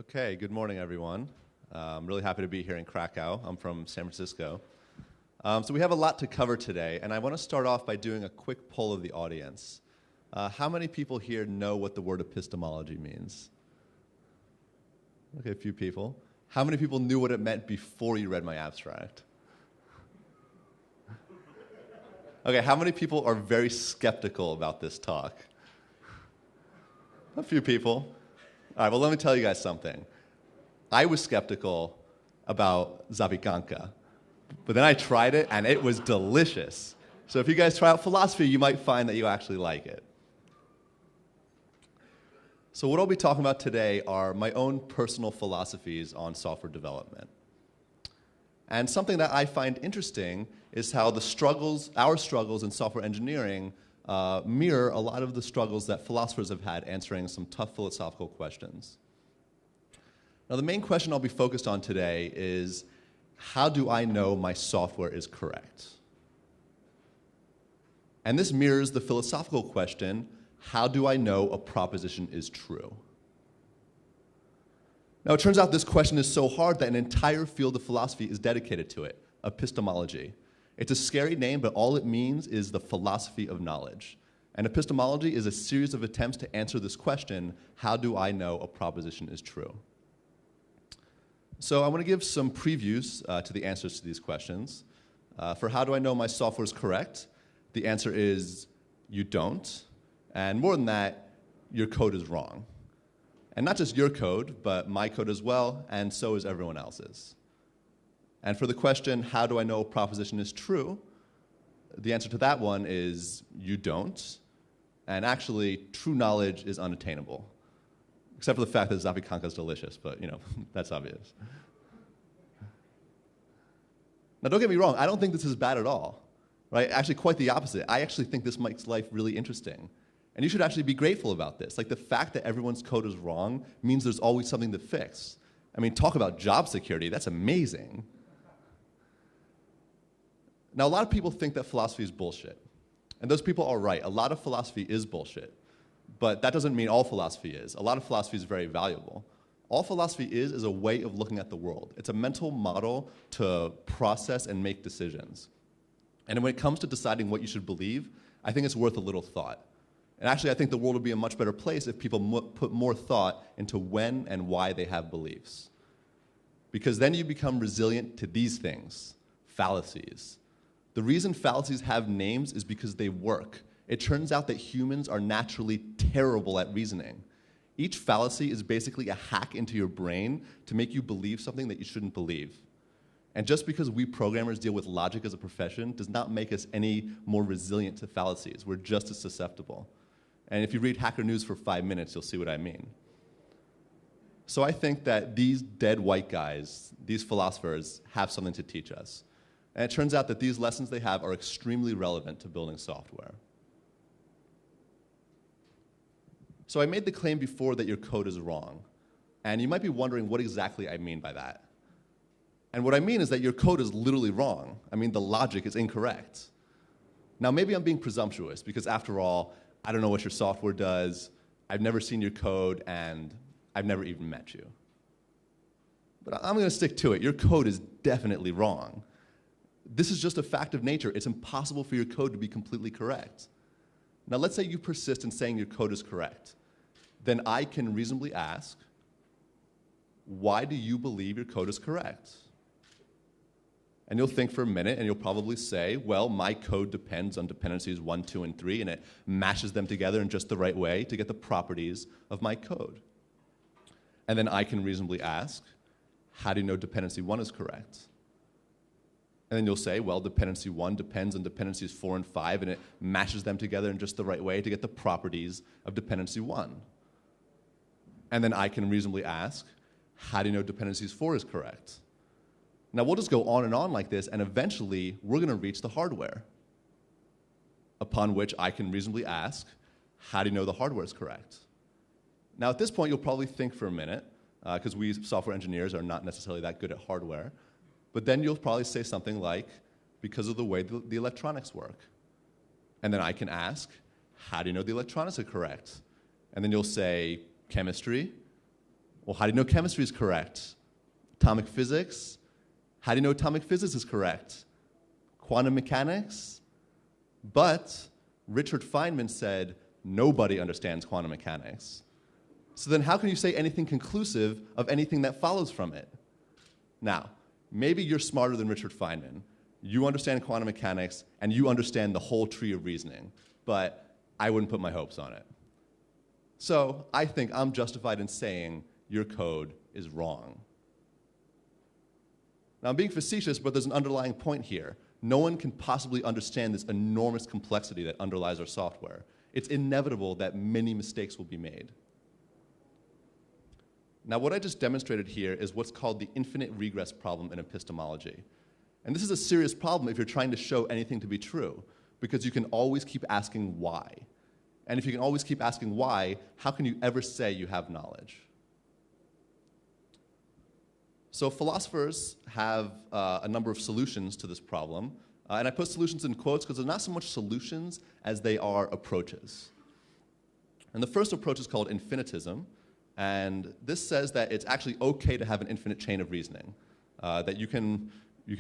Okay, good morning, everyone. I'm really happy to be here in Krakow. I'm from San Francisco. So we have a lot to cover today, and I want to start off by doing a quick poll of the audience. How many people here know what the word epistemology means? Okay, a few people. How many people knew what it meant before you read my abstract? Okay, how many people are very skeptical about this talk? A few people. All right, well, let me tell you guys something. I was skeptical about zapykanka, but then I tried it, and it was delicious. So if you guys try out philosophy, you might find that you actually like it. So what I'll be talking about today are my own personal philosophies on software development. And something that I find interesting is how our struggles in software engineering mirror a lot of the struggles that philosophers have had answering some tough philosophical questions. Now, the main question I'll be focused on today is, how do I know my software is correct? And this mirrors the philosophical question, how do I know a proposition is true? Now, it turns out this question is so hard that an entire field of philosophy is dedicated to it, epistemology. It's a scary name, but all it means is the philosophy of knowledge. And epistemology is a series of attempts to answer this question, how do I know a proposition is true? So I want to give some previews to the answers to these questions. For how do I know my software is correct? The answer is you don't. And more than that, your code is wrong. And not just your code, but my code as well, and so is everyone else's. And for the question, how do I know a proposition is true? The answer to that one is you don't. And actually, true knowledge is unattainable. Except for the fact that zapykanka is delicious, but that's obvious. Now, don't get me wrong, I don't think this is bad at all. Right? Actually, quite the opposite. I actually think this makes life really interesting. And you should actually be grateful about this. Like, the fact that everyone's code is wrong means there's always something to fix. I mean, talk about job security. That's amazing. Now, a lot of people think that philosophy is bullshit. And those people are right. A lot of philosophy is bullshit. But that doesn't mean all philosophy is. A lot of philosophy is very valuable. All philosophy is a way of looking at the world. It's a mental model to process and make decisions. And when it comes to deciding what you should believe, I think it's worth a little thought. And actually, I think the world would be a much better place if people put more thought into when and why they have beliefs. Because then you become resilient to these things, fallacies. The reason fallacies have names is because they work. It turns out that humans are naturally terrible at reasoning. Each fallacy is basically a hack into your brain to make you believe something that you shouldn't believe. And just because we programmers deal with logic as a profession does not make us any more resilient to fallacies. We're just as susceptible. And if you read Hacker News for 5 minutes, you'll see what I mean. So I think that these dead white guys, these philosophers, have something to teach us. And it turns out that these lessons they have are extremely relevant to building software. So I made the claim before that your code is wrong. And you might be wondering what exactly I mean by that. And what I mean is that your code is literally wrong. I mean, the logic is incorrect. Now, maybe I'm being presumptuous, because after all, I don't know what your software does, I've never seen your code, and I've never even met you. But I'm going to stick to it. Your code is definitely wrong. This is just a fact of nature. It's impossible for your code to be completely correct. Now, let's say you persist in saying your code is correct. Then I can reasonably ask, why do you believe your code is correct? And you'll think for a minute, and you'll probably say, well, my code depends on dependencies 1, 2, and 3, and it mashes them together in just the right way to get the properties of my code. And then I can reasonably ask, how do you know dependency 1 is correct? And then you'll say, well, dependency 1 depends on dependencies 4 and 5, and it mashes them together in just the right way to get the properties of dependency 1. And then I can reasonably ask, how do you know dependencies 4 is correct? Now, we'll just go on and on like this, and eventually, we're going to reach the hardware, upon which I can reasonably ask, how do you know the hardware is correct? Now, at this point, you'll probably think for a minute, because we software engineers are not necessarily that good at hardware, but then you'll probably say something like, because of the way the electronics work. And then I can ask, how do you know the electronics are correct? And then you'll say, chemistry. Well, how do you know chemistry is correct? Atomic physics? How do you know atomic physics is correct? Quantum mechanics? But Richard Feynman said, nobody understands quantum mechanics. So then how can you say anything conclusive of anything that follows from it? Now, maybe you're smarter than Richard Feynman. You understand quantum mechanics, and you understand the whole tree of reasoning. But I wouldn't put my hopes on it. So I think I'm justified in saying your code is wrong. Now, I'm being facetious, but there's an underlying point here. No one can possibly understand this enormous complexity that underlies our software. It's inevitable that many mistakes will be made. Now, what I just demonstrated here is what's called the infinite regress problem in epistemology. And this is a serious problem if you're trying to show anything to be true, because you can always keep asking why. And if you can always keep asking why, how can you ever say you have knowledge? So philosophers have a number of solutions to this problem. And I put solutions in quotes because they're not so much solutions as they are approaches. And the first approach is called infinitism. And this says that it's actually okay to have an infinite chain of reasoning, that you can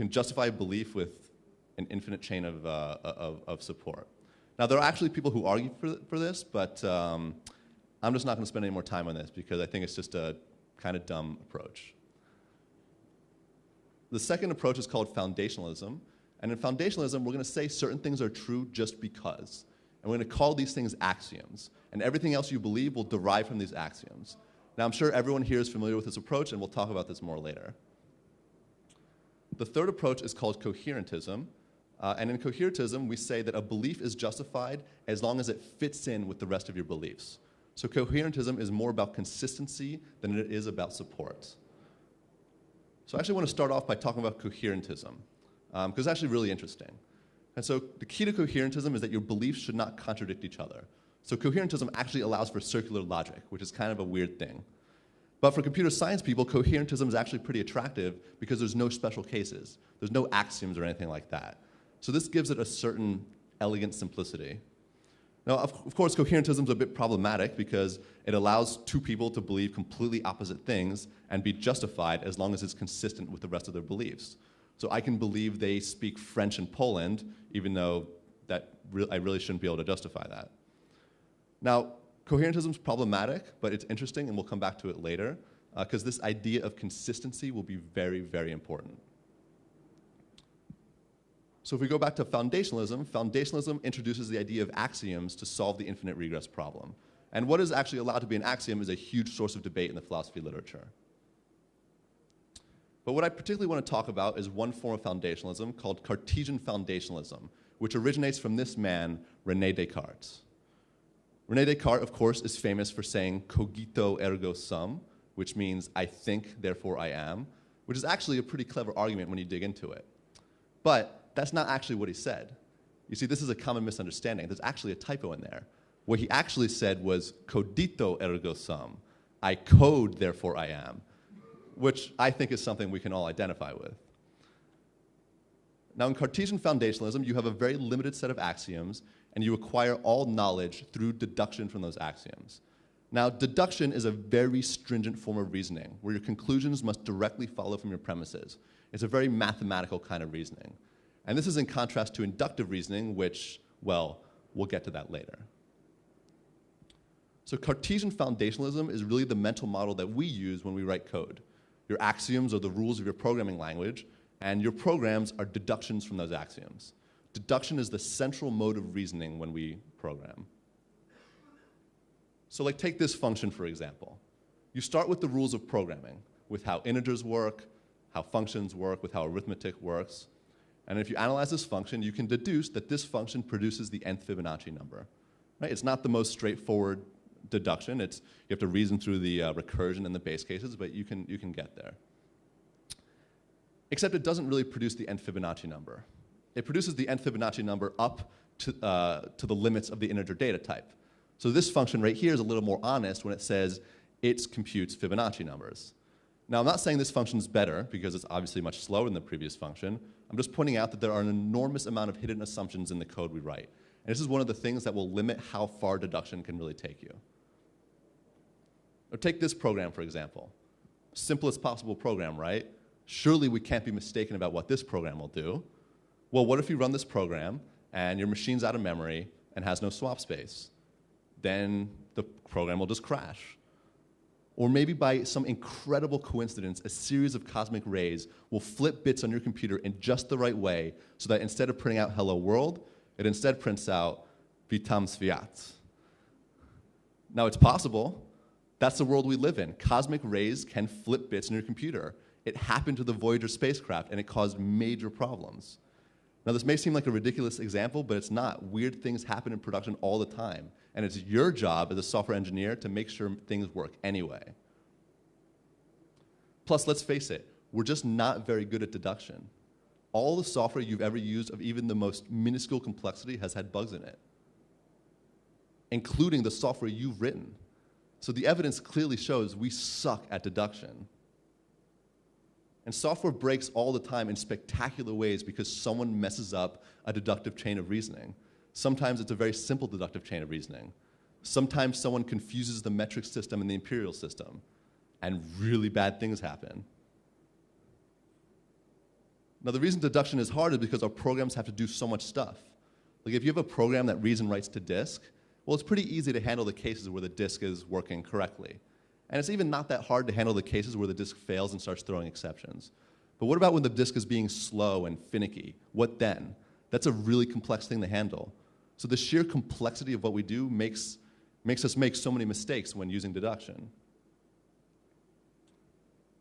justify belief with an infinite chain of support. Now, there are actually people who argue for this, but I'm just not going to spend any more time on this because I think it's just a kind of dumb approach. The second approach is called foundationalism. And in foundationalism, we're going to say certain things are true just because. And we're going to call these things axioms. And everything else you believe will derive from these axioms. Now, I'm sure everyone here is familiar with this approach, and we'll talk about this more later. The third approach is called coherentism. And in coherentism, we say that a belief is justified as long as it fits in with the rest of your beliefs. So coherentism is more about consistency than it is about support. So I actually want to start off by talking about coherentism, because it's actually really interesting. And so the key to coherentism is that your beliefs should not contradict each other. So coherentism actually allows for circular logic, which is kind of a weird thing. But for computer science people, coherentism is actually pretty attractive because there's no special cases. There's no axioms or anything like that. So this gives it a certain elegant simplicity. Now, of course, coherentism is a bit problematic because it allows two people to believe completely opposite things and be justified as long as it's consistent with the rest of their beliefs. So I can believe they speak French in Poland, even though I really shouldn't be able to justify that. Now, coherentism is problematic, but it's interesting, and we'll come back to it later, because this idea of consistency will be very, very important. So if we go back to foundationalism, foundationalism introduces the idea of axioms to solve the infinite regress problem. And what is actually allowed to be an axiom is a huge source of debate in the philosophy literature. But what I particularly want to talk about is one form of foundationalism called Cartesian foundationalism, which originates from this man, René Descartes. René Descartes, of course, is famous for saying cogito ergo sum, which means I think, therefore I am, which is actually a pretty clever argument when you dig into it. But that's not actually what he said. You see, this is a common misunderstanding. There's actually a typo in there. What he actually said was codito ergo sum, I code, therefore I am, which I think is something we can all identify with. Now, in Cartesian foundationalism, you have a very limited set of axioms, and you acquire all knowledge through deduction from those axioms. Now, deduction is a very stringent form of reasoning, where your conclusions must directly follow from your premises. It's a very mathematical kind of reasoning. And this is in contrast to inductive reasoning, which, well, we'll get to that later. So Cartesian foundationalism is really the mental model that we use when we write code. Your axioms are the rules of your programming language, and your programs are deductions from those axioms. Deduction is the central mode of reasoning when we program. So like take this function, for example. You start with the rules of programming, with how integers work, how functions work, with how arithmetic works. And if you analyze this function, you can deduce that this function produces the nth Fibonacci number. Right? It's not the most straightforward deduction. You have to reason through the recursion and the base cases, but you can get there. Except it doesn't really produce the nth Fibonacci number. It produces the nth Fibonacci number up to the limits of the integer data type. So this function right here is a little more honest when it says it computes Fibonacci numbers. Now, I'm not saying this function is better, because it's obviously much slower than the previous function. I'm just pointing out that there are an enormous amount of hidden assumptions in the code we write. And this is one of the things that will limit how far deduction can really take you. Or take this program, for example. Simplest possible program, right? Surely we can't be mistaken about what this program will do. Well, what if you run this program and your machine's out of memory and has no swap space? Then the program will just crash. Or maybe by some incredible coincidence, a series of cosmic rays will flip bits on your computer in just the right way so that instead of printing out hello world, it instead prints out vitam sviat. Now, it's possible. That's the world we live in. Cosmic rays can flip bits in your computer. It happened to the Voyager spacecraft, and it caused major problems. Now, this may seem like a ridiculous example, but it's not. Weird things happen in production all the time, and it's your job as a software engineer to make sure things work anyway. Plus, let's face it, we're just not very good at deduction. All the software you've ever used of even the most minuscule complexity has had bugs in it, including the software you've written. So the evidence clearly shows we suck at deduction. And software breaks all the time in spectacular ways because someone messes up a deductive chain of reasoning. Sometimes it's a very simple deductive chain of reasoning. Sometimes someone confuses the metric system and the imperial system, and really bad things happen. Now, the reason deduction is hard is because our programs have to do so much stuff. Like if you have a program that reads and writes to disk, well, it's pretty easy to handle the cases where the disk is working correctly. And it's even not that hard to handle the cases where the disk fails and starts throwing exceptions. But what about when the disk is being slow and finicky? What then? That's a really complex thing to handle. So the sheer complexity of what we do makes us make so many mistakes when using deduction.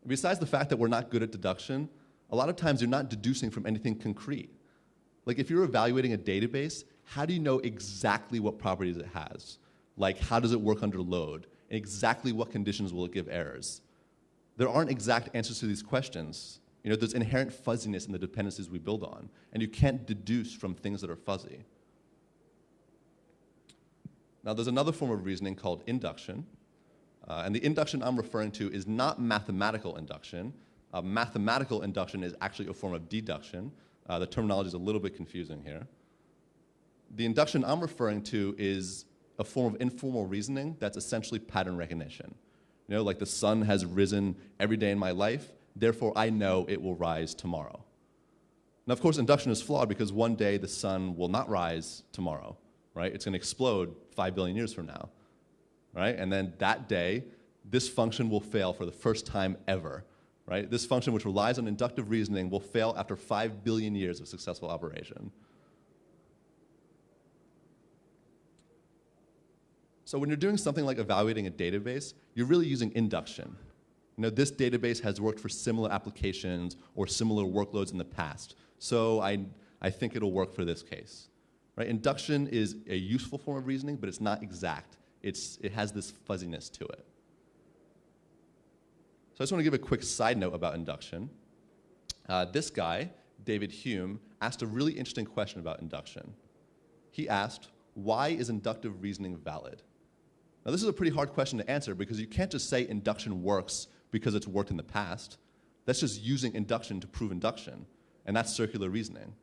Besides the fact that we're not good at deduction, a lot of times you're not deducing from anything concrete. Like if you're evaluating a database, how do you know exactly what properties it has? Like how does it work under load? And exactly what conditions will it give errors? There aren't exact answers to these questions. You know, there's inherent fuzziness in the dependencies we build on, and you can't deduce from things that are fuzzy. Now, there's another form of reasoning called induction, and the induction I'm referring to is not mathematical induction. Mathematical induction is actually a form of deduction. The terminology is a little bit confusing here. The induction I'm referring to is a form of informal reasoning that's essentially pattern recognition. You know, like the sun has risen every day in my life, therefore I know it will rise tomorrow. Now, of course, induction is flawed because one day the sun will not rise tomorrow, right? It's going to explode 5 billion years from now, right? And then that day, this function will fail for the first time ever, right? This function, which relies on inductive reasoning, will fail after 5 billion years of successful operation. So when you're doing something like evaluating a database, you're really using induction. You know, this database has worked for similar applications or similar workloads in the past, so I think it'll work for this case. Right? Induction is a useful form of reasoning, but it's not exact. It has this fuzziness to it. So I just want to give a quick side note about induction. This guy, David Hume, asked a really interesting question about induction. He asked, why is inductive reasoning valid? Now, this is a pretty hard question to answer because you can't just say induction works because it's worked in the past. That's just using induction to prove induction, and that's circular reasoning.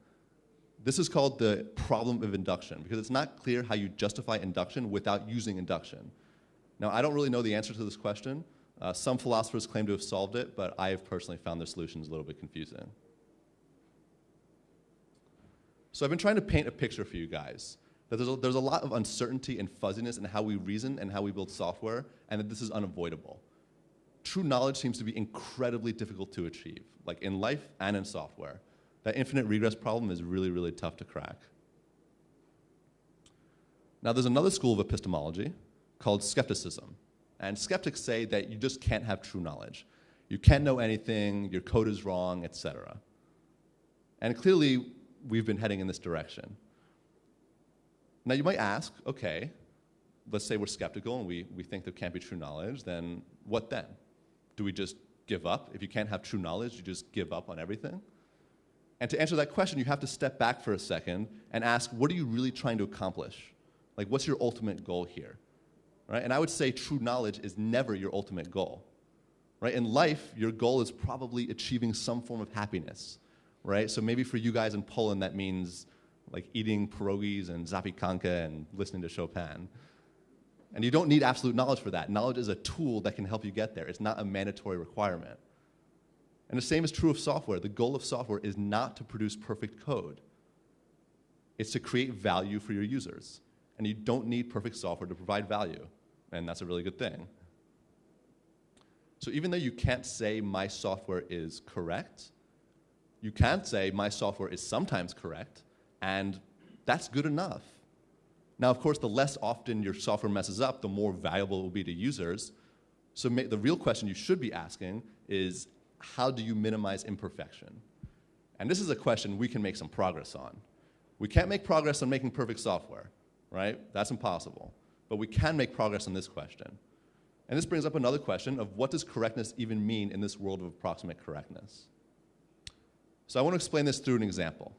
This is called the problem of induction because it's not clear how you justify induction without using induction. Now, I don't really know the answer to this question. Some philosophers claim to have solved it, but I have personally found their solutions a little bit confusing. So I've been trying to paint a picture for you guys. That there's a lot of uncertainty and fuzziness in how we reason and how we build software, and that this is unavoidable. True knowledge seems to be incredibly difficult to achieve, like in life and in software. That infinite regress problem is really, really tough to crack. Now, there's another school of epistemology called skepticism, and skeptics say that you just can't have true knowledge. You can't know anything, your code is wrong, etc. And clearly, we've been heading in this direction. Now, you might ask, okay, let's say we're skeptical and we think there can't be true knowledge, then what then? Do we just give up? If you can't have true knowledge, you just give up on everything? And to answer that question, you have to step back for a second and ask, what are you really trying to accomplish? Like, what's your ultimate goal here? Right? And I would say true knowledge is never your ultimate goal. Right? In life, your goal is probably achieving some form of happiness. Right? So maybe for you guys in Poland, that means like eating pierogies and zapiekanka and listening to Chopin. And you don't need absolute knowledge for that. Knowledge is a tool that can help you get there. It's not a mandatory requirement. And the same is true of software. The goal of software is not to produce perfect code. It's to create value for your users. And you don't need perfect software to provide value. And that's a really good thing. So even though you can't say my software is correct, you can say my software is sometimes correct, and that's good enough. Now, of course, the less often your software messes up, the more valuable it will be to users. So the real question you should be asking is, how do you minimize imperfection? And this is a question we can make some progress on. We can't make progress on making perfect software, right? That's impossible. But we can make progress on this question. And this brings up another question of what does correctness even mean in this world of approximate correctness? So I want to explain this through an example.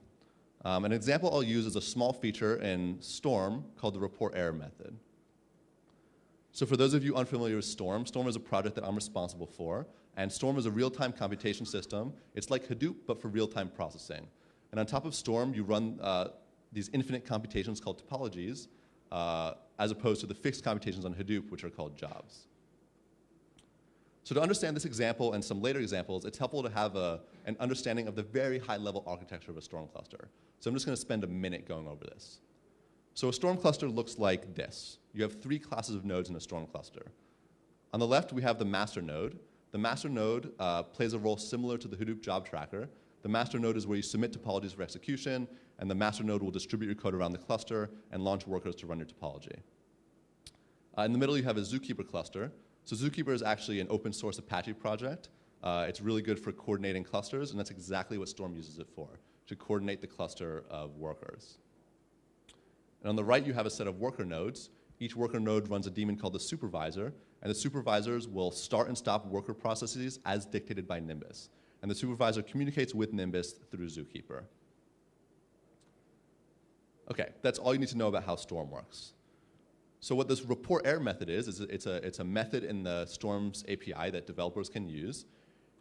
An example I'll use is a small feature in Storm called the report error method. So for those of you unfamiliar with Storm, Storm is a project that I'm responsible for. And Storm is a real-time computation system. It's like Hadoop, but for real-time processing. And on top of Storm, you run these infinite computations called topologies, as opposed to the fixed computations on Hadoop, which are called jobs. So to understand this example and some later examples, it's helpful to have an understanding of the very high-level architecture of a Storm cluster. So I'm just going to spend a minute going over this. So a Storm cluster looks like this. You have 3 classes of nodes in a Storm cluster. On the left, we have the master node. The master node plays a role similar to the Hadoop job tracker. The master node is where you submit topologies for execution, and the master node will distribute your code around the cluster and launch workers to run your topology. In the middle, you have a Zookeeper cluster. So Zookeeper is actually an open source Apache project. It's really good for coordinating clusters, and that's exactly what Storm uses it for, to coordinate the cluster of workers. And on the right, you have a set of worker nodes. Each worker node runs a daemon called the supervisor, and the supervisors will start and stop worker processes as dictated by Nimbus. And the supervisor communicates with Nimbus through Zookeeper. Okay, that's all you need to know about how Storm works. So what this report error method is it's a method in the Storm's API that developers can use,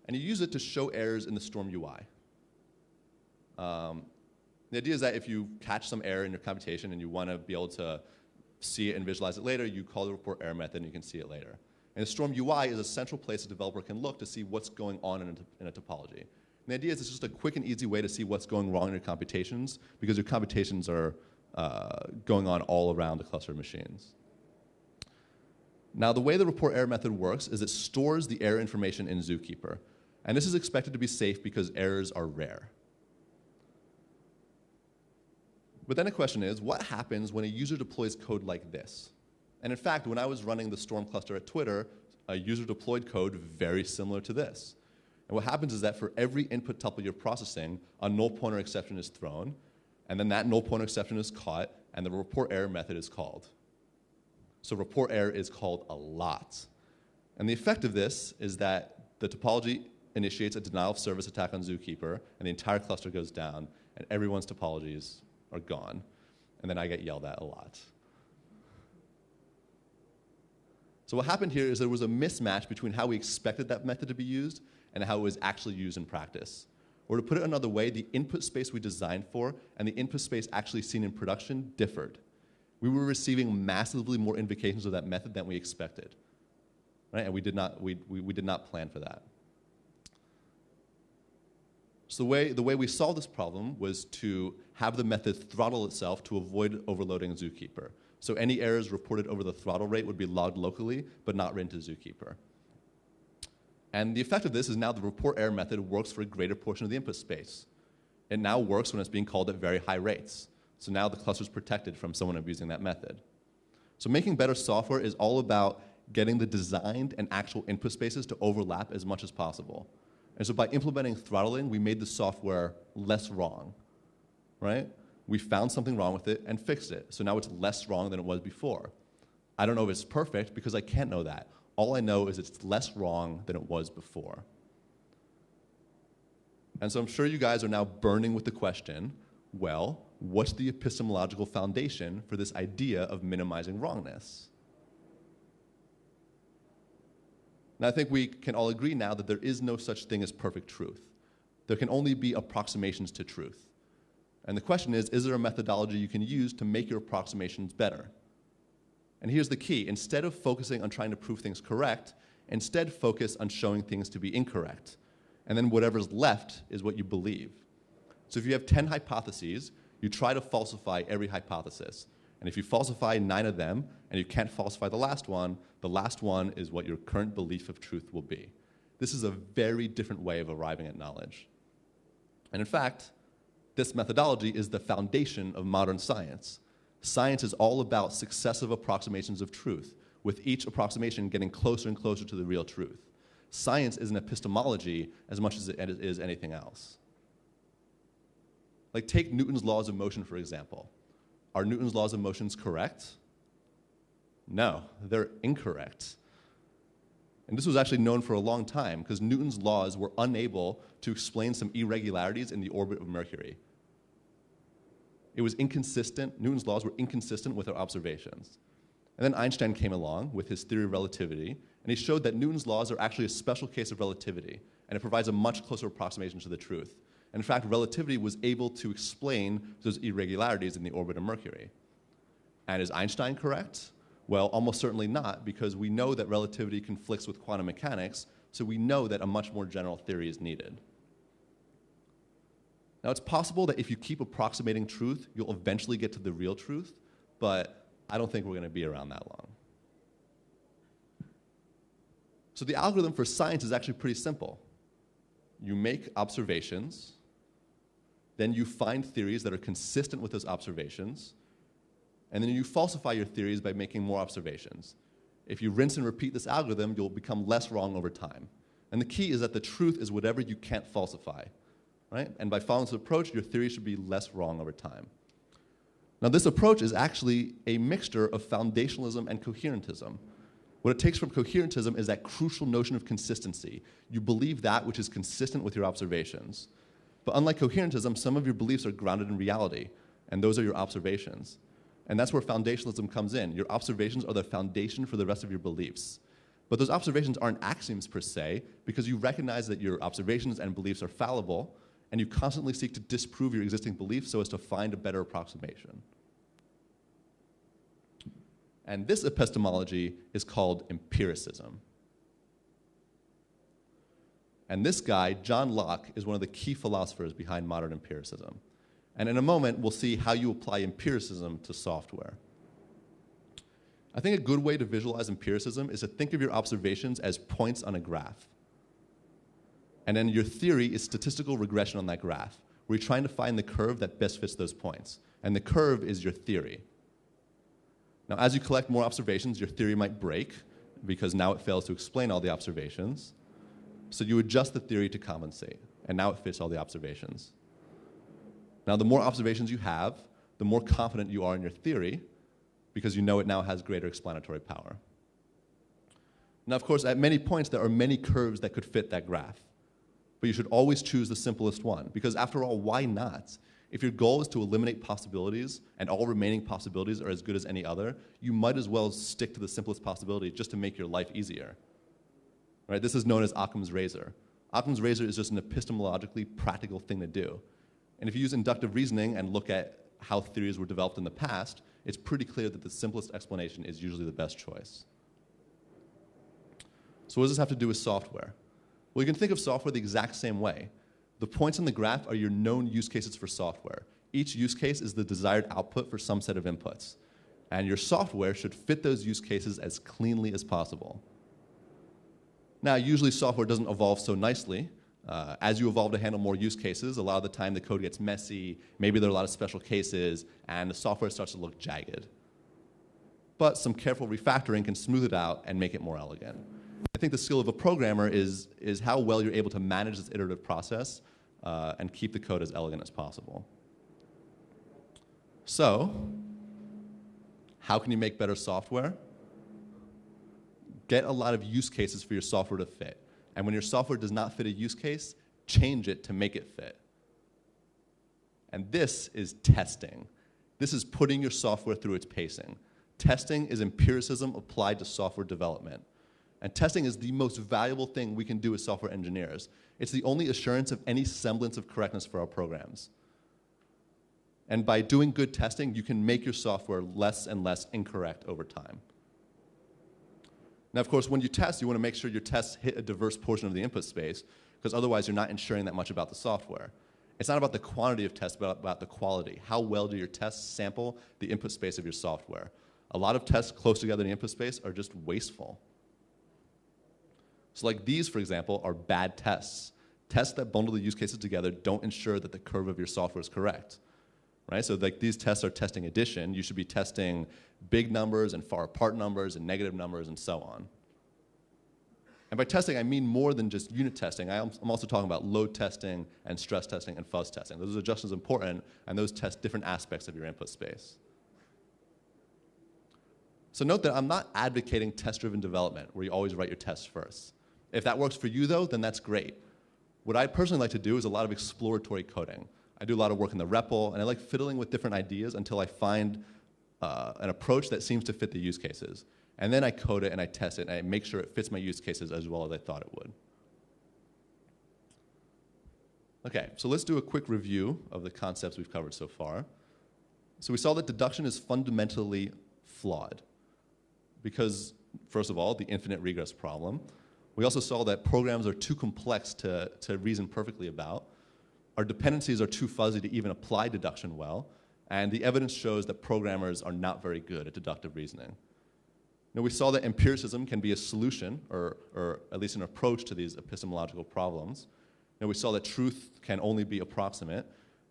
and you use it to show errors in the Storm UI. The idea is that if you catch some error in your computation and you want to be able to see it and visualize it later, you call the report error method and you can see it later. And the Storm UI is a central place a developer can look to see what's going on in a topology. And the idea is it's just a quick and easy way to see what's going wrong in your computations, because your computations are going on all around the cluster of machines. Now, the way the report error method works is it stores the error information in Zookeeper. And this is expected to be safe because errors are rare. But then the question is, what happens when a user deploys code like this? And in fact, when I was running the Storm cluster at Twitter, a user deployed code very similar to this. And what happens is that for every input tuple you're processing, a null pointer exception is thrown, and then that null pointer exception is caught, and the report error method is called. So report error is called a lot. And the effect of this is that the topology initiates a denial of service attack on Zookeeper, and the entire cluster goes down, and everyone's topologies are gone. And then I get yelled at a lot. So what happened here is there was a mismatch between how we expected that method to be used and how it was actually used in practice. Or to put it another way, the input space we designed for and the input space actually seen in production differed. We were receiving massively more invocations of that method than we expected, right? And we did not plan for that. So the way we solved this problem was to have the method throttle itself to avoid overloading Zookeeper. So any errors reported over the throttle rate would be logged locally, but not written to Zookeeper. And the effect of this is now the report error method works for a greater portion of the input space. It now works when it's being called at very high rates. So now the cluster is protected from someone abusing that method. So making better software is all about getting the designed and actual input spaces to overlap as much as possible. And so by implementing throttling, we made the software less wrong, right? We found something wrong with it and fixed it. So now it's less wrong than it was before. I don't know if it's perfect because I can't know that. All I know is it's less wrong than it was before. And so I'm sure you guys are now burning with the question, well, what's the epistemological foundation for this idea of minimizing wrongness? And I think we can all agree now that there is no such thing as perfect truth. There can only be approximations to truth. And the question is there a methodology you can use to make your approximations better? And here's the key. Instead of focusing on trying to prove things correct, instead focus on showing things to be incorrect. And then whatever's left is what you believe. So if you have 10 hypotheses, you try to falsify every hypothesis. And if you falsify 9 of them, and you can't falsify the last one is what your current belief of truth will be. This is a very different way of arriving at knowledge. And in fact, this methodology is the foundation of modern science. Science is all about successive approximations of truth, with each approximation getting closer and closer to the real truth. Science is an epistemology as much as it is anything else. Like, take Newton's laws of motion, for example. Are Newton's laws of motion correct? No, they're incorrect. And this was actually known for a long time because Newton's laws were unable to explain some irregularities in the orbit of Mercury. It was inconsistent. Newton's laws were inconsistent with our observations. And then Einstein came along with his theory of relativity, and he showed that Newton's laws are actually a special case of relativity, and it provides a much closer approximation to the truth. And in fact, relativity was able to explain those irregularities in the orbit of Mercury. And is Einstein correct? Well, almost certainly not, because we know that relativity conflicts with quantum mechanics, so we know that a much more general theory is needed. Now, it's possible that if you keep approximating truth, you'll eventually get to the real truth, but I don't think we're going to be around that long. So the algorithm for science is actually pretty simple. You make observations, then you find theories that are consistent with those observations, and then you falsify your theories by making more observations. If you rinse and repeat this algorithm, you'll become less wrong over time. And the key is that the truth is whatever you can't falsify, right? And by following this approach, your theory should be less wrong over time. Now, this approach is actually a mixture of foundationalism and coherentism. What it takes from coherentism is that crucial notion of consistency. You believe that which is consistent with your observations. But unlike coherentism, some of your beliefs are grounded in reality, and those are your observations. And that's where foundationalism comes in. Your observations are the foundation for the rest of your beliefs. But those observations aren't axioms per se, because you recognize that your observations and beliefs are fallible, and you constantly seek to disprove your existing beliefs so as to find a better approximation. And this epistemology is called empiricism. And this guy, John Locke, is one of the key philosophers behind modern empiricism. And in a moment, we'll see how you apply empiricism to software. I think a good way to visualize empiricism is to think of your observations as points on a graph. And then your theory is statistical regression on that graph, where you're trying to find the curve that best fits those points. And the curve is your theory. Now, as you collect more observations, your theory might break, because now it fails to explain all the observations. So you adjust the theory to compensate, and now it fits all the observations. Now, the more observations you have, the more confident you are in your theory, because you know it now has greater explanatory power. Now, of course, at many points, there are many curves that could fit that graph. But you should always choose the simplest one, because after all, why not? If your goal is to eliminate possibilities, and all remaining possibilities are as good as any other, you might as well stick to the simplest possibility just to make your life easier. Right? This is known as Occam's razor. Occam's razor is just an epistemologically practical thing to do. And if you use inductive reasoning and look at how theories were developed in the past, it's pretty clear that the simplest explanation is usually the best choice. So what does this have to do with software? Well, you can think of software the exact same way. The points on the graph are your known use cases for software. Each use case is the desired output for some set of inputs. And your software should fit those use cases as cleanly as possible. Now, usually software doesn't evolve so nicely. As you evolve to handle more use cases, a lot of the time the code gets messy, maybe there are a lot of special cases, and the software starts to look jagged. But some careful refactoring can smooth it out and make it more elegant. I think the skill of a programmer is how well you're able to manage this iterative process and keep the code as elegant as possible. So, how can you make better software? Get a lot of use cases for your software to fit. And when your software does not fit a use case, change it to make it fit. And this is testing. This is putting your software through its pacing. Testing is empiricism applied to software development. And testing is the most valuable thing we can do as software engineers. It's the only assurance of any semblance of correctness for our programs. And by doing good testing, you can make your software less and less incorrect over time. Now, of course, when you test, you want to make sure your tests hit a diverse portion of the input space, because otherwise you're not ensuring that much about the software. It's not about the quantity of tests, but about the quality. How well do your tests sample the input space of your software? A lot of tests close together in the input space are just wasteful. So like these, for example, are bad tests. Tests that bundle the use cases together don't ensure that the curve of your software is correct. Right? So like these tests are testing addition. You should be testing big numbers and far apart numbers and negative numbers and so on. And by testing, I mean more than just unit testing. I'm also talking about load testing and stress testing and fuzz testing. Those are just as important, and those test different aspects of your input space. So note that I'm not advocating test-driven development, where you always write your tests first. If that works for you, though, then that's great. What I personally like to do is a lot of exploratory coding. I do a lot of work in the REPL, and I like fiddling with different ideas until I find an approach that seems to fit the use cases. And then I code it and I test it and I make sure it fits my use cases as well as I thought it would. Okay, so let's do a quick review of the concepts we've covered so far. So we saw that deduction is fundamentally flawed because, first of all, the infinite regress problem. We also saw that programs are too complex to reason perfectly about. Our dependencies are too fuzzy to even apply deduction well. And the evidence shows that programmers are not very good at deductive reasoning. Now, we saw that empiricism can be a solution, or at least an approach to these epistemological problems. Now, we saw that truth can only be approximate.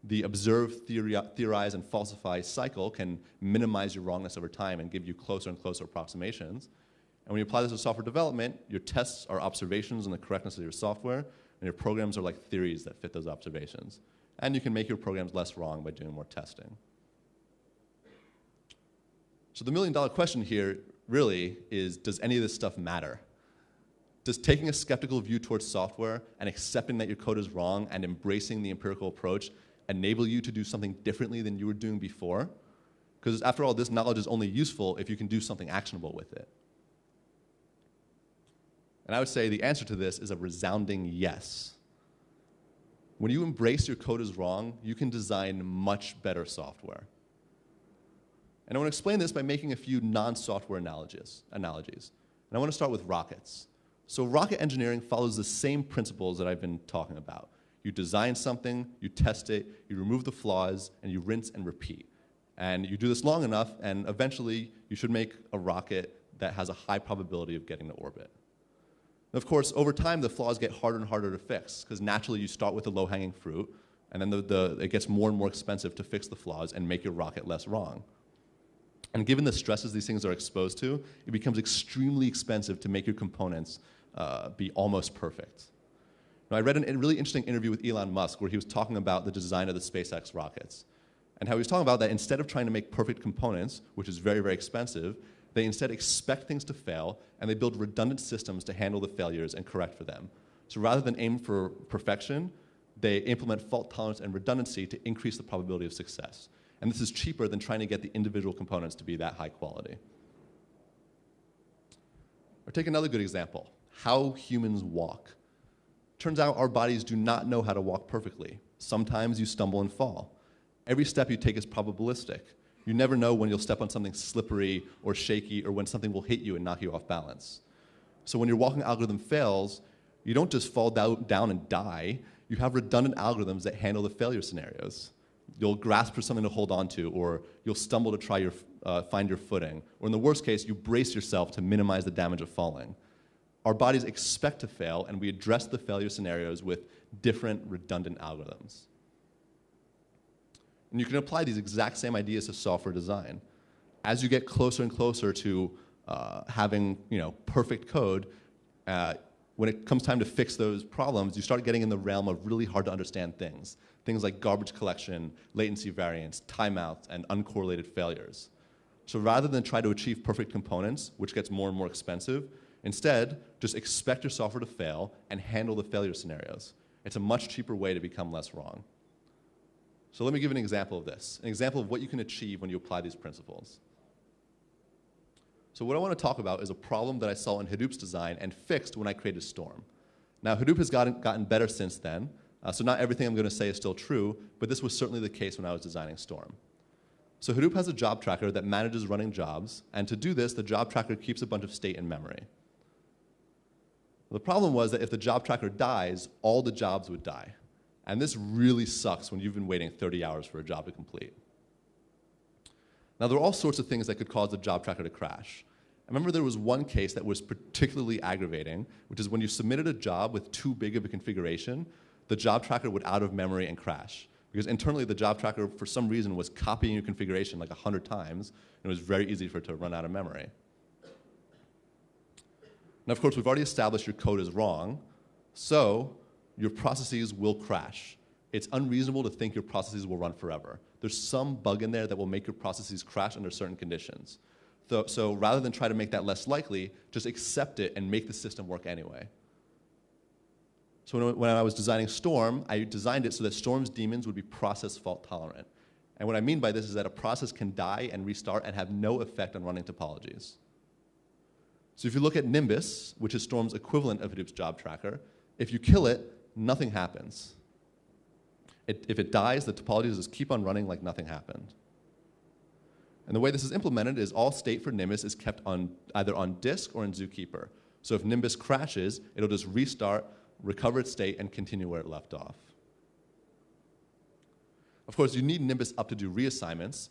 The observe, theorize, and falsify cycle can minimize your wrongness over time and give you closer and closer approximations. And when you apply this to software development, your tests are observations on the correctness of your software, and your programs are like theories that fit those observations. And you can make your programs less wrong by doing more testing. So the million-dollar question here really is, does any of this stuff matter? Does taking a skeptical view towards software and accepting that your code is wrong and embracing the empirical approach enable you to do something differently than you were doing before? Because after all, this knowledge is only useful if you can do something actionable with it. And I would say the answer to this is a resounding yes. When you embrace your code is wrong, you can design much better software. And I want to explain this by making a few non-software analogies. And I want to start with rockets. So rocket engineering follows the same principles that I've been talking about. You design something, you test it, you remove the flaws, and you rinse and repeat. And you do this long enough, and eventually you should make a rocket that has a high probability of getting to orbit. And of course, over time, the flaws get harder and harder to fix, because naturally you start with the low-hanging fruit, and then it gets more and more expensive to fix the flaws and make your rocket less wrong. And given the stresses these things are exposed to, it becomes extremely expensive to make your components be almost perfect. Now, I read a really interesting interview with Elon Musk where he was talking about the design of the SpaceX rockets and how he was talking about that instead of trying to make perfect components, which is very, very expensive, they instead expect things to fail and they build redundant systems to handle the failures and correct for them. So rather than aim for perfection, they implement fault tolerance and redundancy to increase the probability of success. And this is cheaper than trying to get the individual components to be that high quality. Or take another good example, how humans walk. Turns out our bodies do not know how to walk perfectly. Sometimes you stumble and fall. Every step you take is probabilistic. You never know when you'll step on something slippery or shaky or when something will hit you and knock you off balance. So when your walking algorithm fails, you don't just fall down and die. You have redundant algorithms that handle the failure scenarios. You'll grasp for something to hold on to, or you'll stumble to try find your footing. Or in the worst case, you brace yourself to minimize the damage of falling. Our bodies expect to fail, and we address the failure scenarios with different redundant algorithms. And you can apply these exact same ideas to software design. As you get closer and closer to having perfect code, when it comes time to fix those problems, you start getting in the realm of really hard to understand things. Things like garbage collection, latency variance, timeouts, and uncorrelated failures. So rather than try to achieve perfect components, which gets more and more expensive, instead, just expect your software to fail and handle the failure scenarios. It's a much cheaper way to become less wrong. So let me give an example of this, an example of what you can achieve when you apply these principles. So what I want to talk about is a problem that I saw in Hadoop's design and fixed when I created Storm. Now, Hadoop has gotten better since then, so not everything I'm going to say is still true, but this was certainly the case when I was designing Storm. So Hadoop has a job tracker that manages running jobs, and to do this, the job tracker keeps a bunch of state in memory. The problem was that if the job tracker dies, all the jobs would die. And this really sucks when you've been waiting 30 hours for a job to complete. Now, there are all sorts of things that could cause the job tracker to crash. I remember there was one case that was particularly aggravating, which is when you submitted a job with too big of a configuration, the job tracker would out of memory and crash. Because internally, the job tracker, for some reason, was copying your configuration like 100 times, and it was very easy for it to run out of memory. Now, of course, we've already established your code is wrong, so your processes will crash. It's unreasonable to think your processes will run forever. There's some bug in there that will make your processes crash under certain conditions. So rather than try to make that less likely, just accept it and make the system work anyway. So when I was designing Storm, I designed it so that Storm's daemons would be process fault tolerant. And what I mean by this is that a process can die and restart and have no effect on running topologies. So if you look at Nimbus, which is Storm's equivalent of Hadoop's job tracker, if you kill it, nothing happens. If it dies, the topologies just keep on running like nothing happened. And the way this is implemented is all state for Nimbus is kept either on disk or in Zookeeper. So if Nimbus crashes, it'll just restart, recover its state, and continue where it left off. Of course, you need Nimbus up to do reassignments,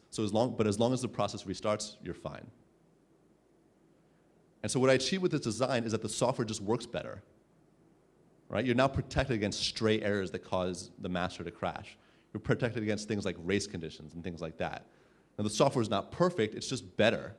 but as long as the process restarts, you're fine. And so what I achieved with this design is that the software just works better. Right? You're now protected against stray errors that cause the master to crash. You're protected against things like race conditions and things like that. Now, the software is not perfect, it's just better.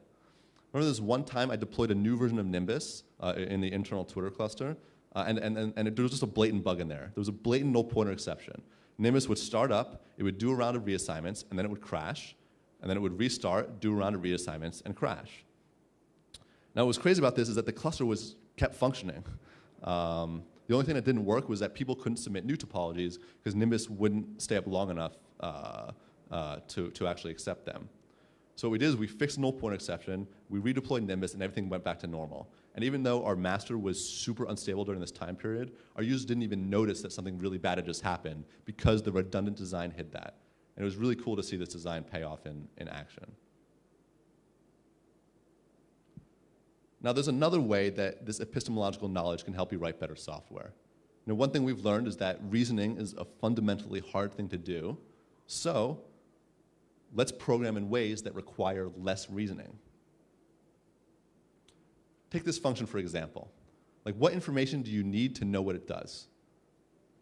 Remember this one time I deployed a new version of Nimbus in the internal Twitter cluster, and there was just a blatant bug in there. There was a blatant null pointer exception. Nimbus would start up, it would do a round of reassignments, and then it would crash, and then it would restart, do a round of reassignments, and crash. Now, what's crazy about this is that the cluster kept functioning. The only thing that didn't work was that people couldn't submit new topologies because Nimbus wouldn't stay up long enough to actually accept them. So what we did is we fixed the null pointer exception, we redeployed Nimbus, and everything went back to normal. And even though our master was super unstable during this time period, our users didn't even notice that something really bad had just happened because the redundant design hid that. And it was really cool to see this design pay off in action. Now, there's another way that this epistemological knowledge can help you write better software. One thing we've learned is that reasoning is a fundamentally hard thing to do, so let's program in ways that require less reasoning. Take this function, for example. Like, what information do you need to know what it does?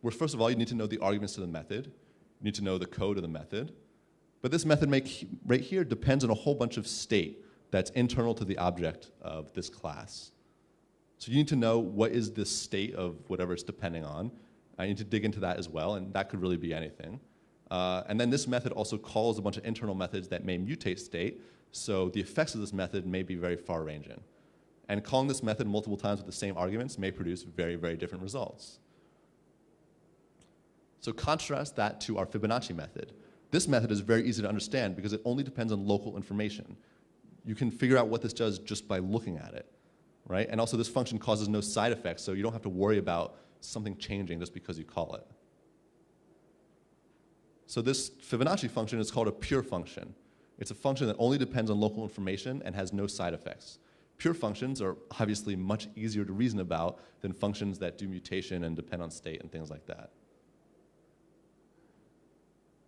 Well, first of all, you need to know the arguments to the method. You need to know the code of the method. But this method right here depends on a whole bunch of state that's internal to the object of this class. So you need to know what is the state of whatever it's depending on. I need to dig into that as well, and that could really be anything. And then this method also calls a bunch of internal methods that may mutate state, so the effects of this method may be very far-ranging. And calling this method multiple times with the same arguments may produce very, very different results. So contrast that to our Fibonacci method. This method is very easy to understand because it only depends on local information. You can figure out what this does just by looking at it, right? And also this function causes no side effects, so you don't have to worry about something changing just because you call it. So this Fibonacci function is called a pure function. It's a function that only depends on local information and has no side effects. Pure functions are obviously much easier to reason about than functions that do mutation and depend on state and things like that.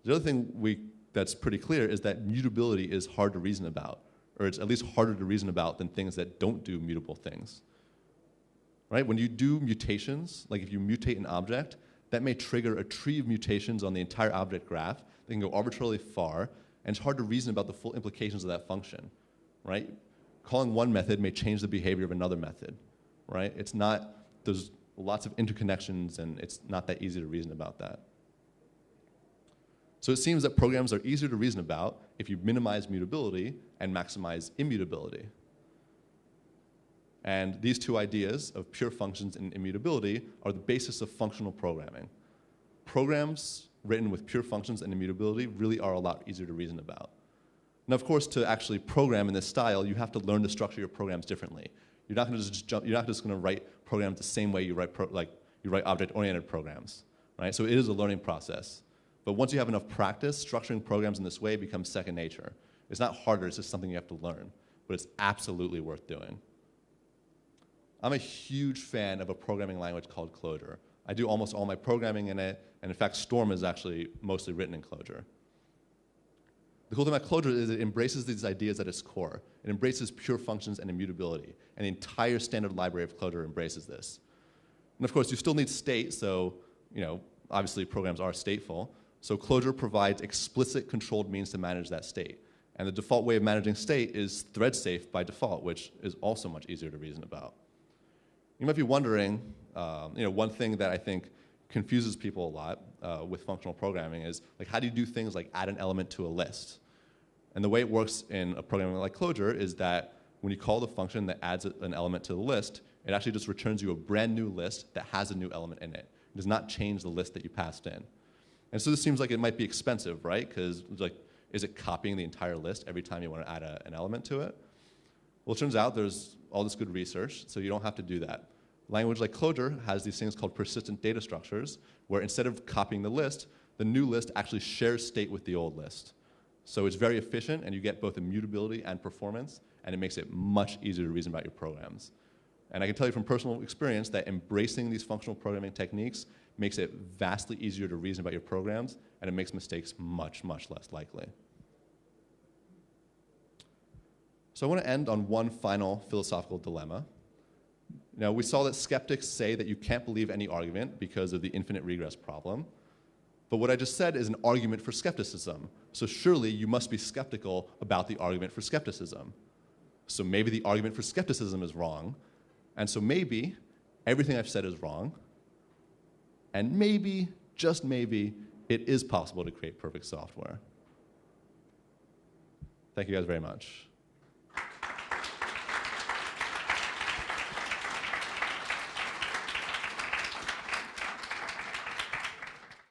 The other thing that's pretty clear is that mutability is hard to reason about, or it's at least harder to reason about than things that don't do mutable things. Right? When you do mutations, like if you mutate an object, that may trigger a tree of mutations on the entire object graph that can go arbitrarily far, and it's hard to reason about the full implications of that function. Right? Calling one method may change the behavior of another method. Right? There's lots of interconnections, and it's not that easy to reason about that. So it seems that programs are easier to reason about if you minimize mutability and maximize immutability. And these two ideas of pure functions and immutability are the basis of functional programming. Programs written with pure functions and immutability really are a lot easier to reason about. Now, of course, to actually program in this style, you have to learn to structure your programs differently. You're not just going to write programs the same way you write object-oriented programs, right? So it is a learning process. But once you have enough practice, structuring programs in this way becomes second nature. It's not harder, it's just something you have to learn. But it's absolutely worth doing. I'm a huge fan of a programming language called Clojure. I do almost all my programming in it, and in fact, Storm is actually mostly written in Clojure. The cool thing about Clojure is it embraces these ideas at its core. It embraces pure functions and immutability, and the entire standard library of Clojure embraces this. And of course, you still need state, so obviously programs are stateful. So Clojure provides explicit controlled means to manage that state. And the default way of managing state is thread safe by default, which is also much easier to reason about. You might be wondering, one thing that I think confuses people a lot with functional programming is, like, how do you do things like add an element to a list? And the way it works in a programming like Clojure is that when you call the function that adds an element to the list, it actually just returns you a brand new list that has a new element in it. It does not change the list that you passed in. And so this seems like it might be expensive, right? Because is it copying the entire list every time you want to add an element to it? Well, it turns out there's all this good research, so you don't have to do that. Language like Clojure has these things called persistent data structures, where instead of copying the list, the new list actually shares state with the old list. So it's very efficient, and you get both immutability and performance, and it makes it much easier to reason about your programs. And I can tell you from personal experience that embracing these functional programming techniques makes it vastly easier to reason about your programs, and it makes mistakes much, much less likely. So I want to end on one final philosophical dilemma. Now, we saw that skeptics say that you can't believe any argument because of the infinite regress problem. But what I just said is an argument for skepticism. So surely you must be skeptical about the argument for skepticism. So maybe the argument for skepticism is wrong. And so maybe everything I've said is wrong. And maybe, just maybe, it is possible to create perfect software. Thank you guys very much.